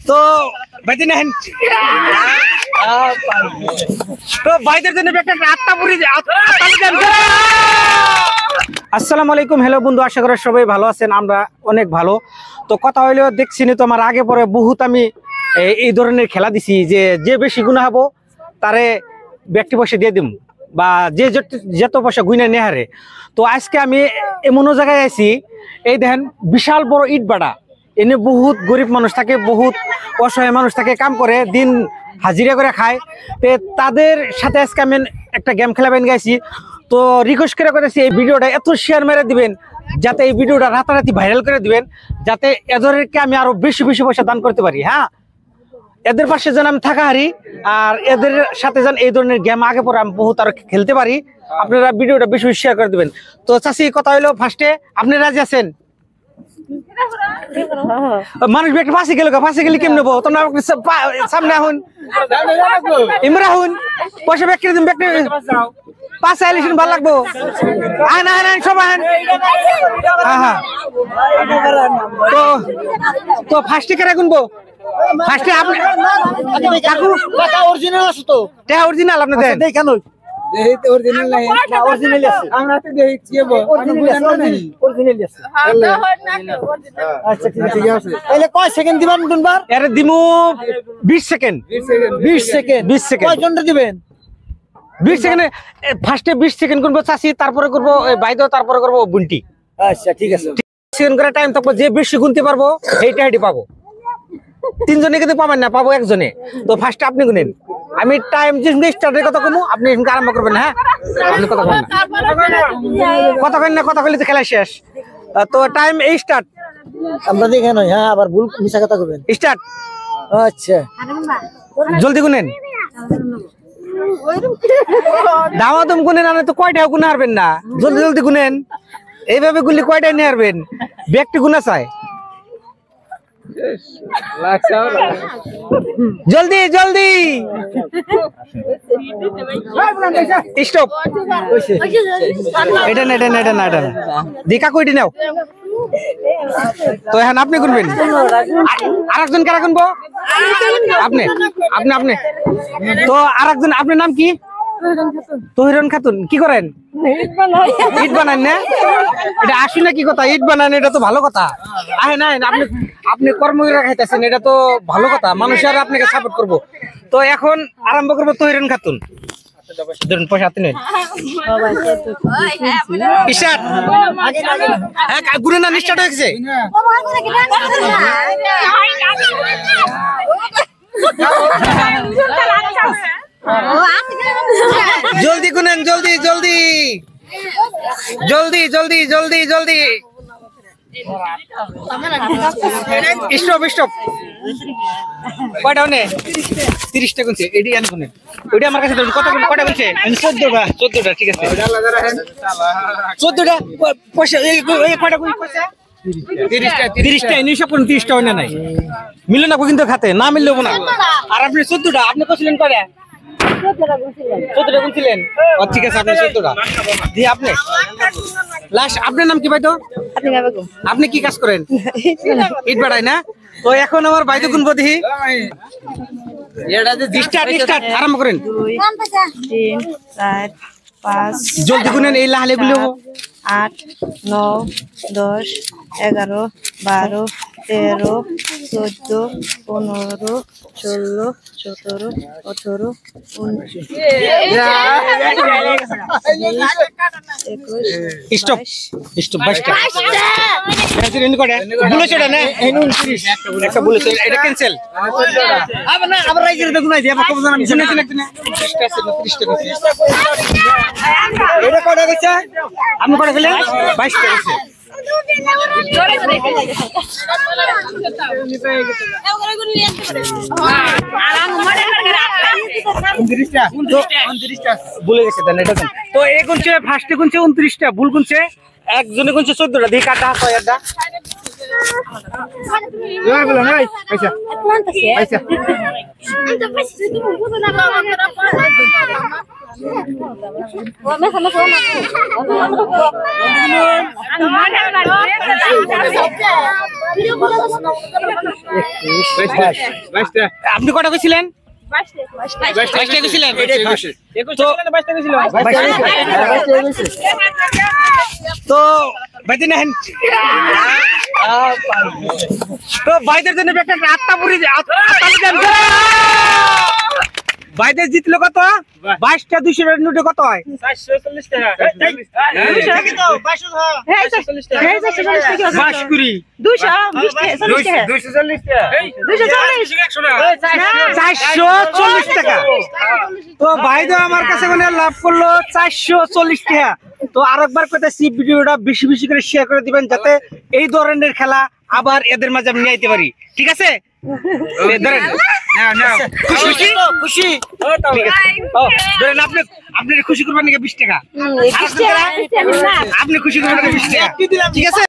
তো ভাইতে নেন তো ভাইদের জন্য একটা আত্মাপুরি আসসালামু আলাইকুম। হ্যালো বন্ধু, আশা করি সবাই ভালো আছেন, আমরা অনেক ভালো। তো কথা হইলেও দেখছি তো আমার আগে পরে বহুত আমি এই ধরনের খেলা দিছি যে বেশি গুণা হবো তারে ব্যক্তি পয়সা দিয়ে দিম বা যে যত পয়সা গুইনা নেহারে। তো আজকে আমি এমনও জায়গায় আছি, এই দেখেন বিশাল বড় ইট বাড়া, এনে বহুত গরিব মানুষ থাকে, বহুত অসহায় মানুষ থাকে, কাম করে দিন হাজিরা করে খায়। তো তাদের সাথে আজকে আমি একটা গেম খেলাবেন গাইছি। তো রিকোয়েস্ট করে করেছি এই ভিডিওটা এত শেয়ার মেরে দিবেন যাতে এই ভিডিওটা রাতারাতি ভাইরাল করে দিবেন, যাতে এদেরকে আমি আরো বেশি বেশি পয়সা দান করতে পারি। হ্যাঁ, এদের পাশে যেন আমি থাকা হারি আর এদের সাথে যেন এই ধরনের গেম আগে পরে আমি বহুত আরো খেলতে পারি। আপনারা ভিডিওটা বেশি বেশি শেয়ার করে দিবেন। তো চাচি কথা হইলো ফার্স্টে, আপনি রাজি আছেন? মানুষ একটা পাশে গেল, পাশে গেলে কেমন নেবো? তোমরা সামনে আহুন, ইমরা হুন, পয়সা ব্যাক করে দিন, ব্যাক পাশে আইলে ভালো লাগবো। আন আন আন সব আন। হ্যাঁ, তো ফার্স্টে কেরা গুনবো? ফার্স্টে আপনি কাকু টাকা অরিজিনাল আছে তো? টাকা অরিজিনাল আপনাদের দেই কেন? দেইতে অরিজিনাল নাই, না অরিজিনাল আছে। আমরা তো দেই কিবো অরিজিনাল নাই, অরিজিনাল আছে। আচ্ছা ঠিক আছে। তাহলে কয় সেকেন্ড দিবেন দুনবার? আরে দিমু 20 সেকেন্ড। 20 সেকেন্ড 20 সেকেন্ড কয় ঘন্টা দিবেন? 20 সেকেন্ডে ফার্স্টে 20 সেকেন্ড করব চাচি, তারপরে করব বাইদো, তারপরে করব বুনটি। আচ্ছা ঠিক আছে। সেকেন্ড করে টাইম থাকবে, যে বেশি গুনতে পারবো এইটা হেডি পাবো। তিনজনে কিন্তু পাবেন না, পাবো একজনে। তো ফার্স্টে আপনি গুনেন, আমি টাইম যে স্টার্টের কথা কমু, আপনি আরম্ভ করবেন। হ্যাঁ, আপনি কথা বলেন না, কথা কইন না, কথা কইলে তো খেলা শেষ। তো টাইম এই স্টার্ট। আমরা দেখে নয়, হ্যাঁ আবার ভুল মিছা কথা কইবেন। স্টার্ট। আচ্ছা জলদি গুনেন, দাওয়াতম গুনেন, না তো কয়টা গুনে হারবেন না। জলদি জলদি গুনেন, এইভাবে গুনলে কয়টা নিয়ে হারবেন? ব্যক্তি গুনা চায়, জলদি জলদি স্টপ। এটা না এটা না এটা না এটা না দেখা কইটি নাও। তো এখন আপনি গুনবেন, আরেকজন কারা গুনবো? আপনি আপনি আপনি তো আরেকজন, আপনার নাম কি? তহিরন খাতুন। কি করেন? ইট বানান না? এটা আসি না কি কথা, ইট বানান, এটা তো ভালো কথা। আহে না আপনি আপনি কর্মীরা খাইতেছেন, এটা তো ভালো কথা, মানুষের আপনাকে সাপোর্ট করবো। তো এখন আরম্ভ করবো তহিরন খাতুন। পয়সা হাতে নেন, গুনে না স্টার্ট হয়ে গেছে। জলদি গুনেন, জলদি জলদি জলদি জলদি জলদি জলদি স্টপ স্টপ। কয়টা গুনে? 30টা গুনছে। এডি আন গুনে, ওইটা আমার কাছে কত কয়টা গুনছে? 14টা। 14টা ঠিক আছে, 14টা পয়সা। এই কয়টা গুন পয়সা? 30টা। 30টা এনে সব 30টা হয় না নাই, মিলে না কিন্তু খাতে না মিললেও না। আর আপনি 14টা, আপনি কইছিলেন কয়টা? 14টা গুনছিলেন। ঠিক আছে, আপনি 14টা দিয়ে আপনি লাস্ট। আপনার নাম কি ভাই? তো আপনি কি কাজ করেন? ইট বাড়াই না? তো এখন আমার বাইরে গুনবো, দেখি স্টার্ট স্টার্ট আরম্ভ করেন। 2 3 4 5 জলদি গুনেন, এই লাহালে গুলো। 8 9 10 11 12 13 14 15 16 17 18 19 স্টপ স্টপ। 22টা বলেছে না? 29 একটা বলেছে, এটা ক্যান্সেল। আবার না, আবার রাইজের তো গুনাই দি, আবার কত জানা মিশন আছে না? 30টা আছে, 30টা আছে। এটা কয়টা গেছে? আপনি কয়টা খেলেন? 22টা আছে। ভুলে গেছে। তো এই গুনছে ফার্স্টে গুনছে 29টা, ভুল গুনছে একজনে গুনছে 14টা। দিয়ে কাটা হয় এটা পয়সা পয়সা আপনি কটা কইছিলেন? তো ভাইদের নেন তো ভাইদের জন্য একটা আত্মা পুরি ভাইদের জিতলো কত? 22টা 200 টাকার নোটে কত হয়? 440 টাকা। 440 টাকা। তো ভাইদের আমার কাছে মানে লাভ করলো 440 টাকা। তো আরেকবার কইতাছি ভিডিওটা বেশি বেশি করে শেয়ার করে দিবেন যাতে এই ধরনের খেলা আবার এদের মাঝে আমি নিয়ে আইতে পারি। ঠিক আছে? খুশি আপনি খুশি করবেন নাকি 20 টাকা? আপনি খুশি করবেন নাকি 20 টাকা? ঠিক আছে।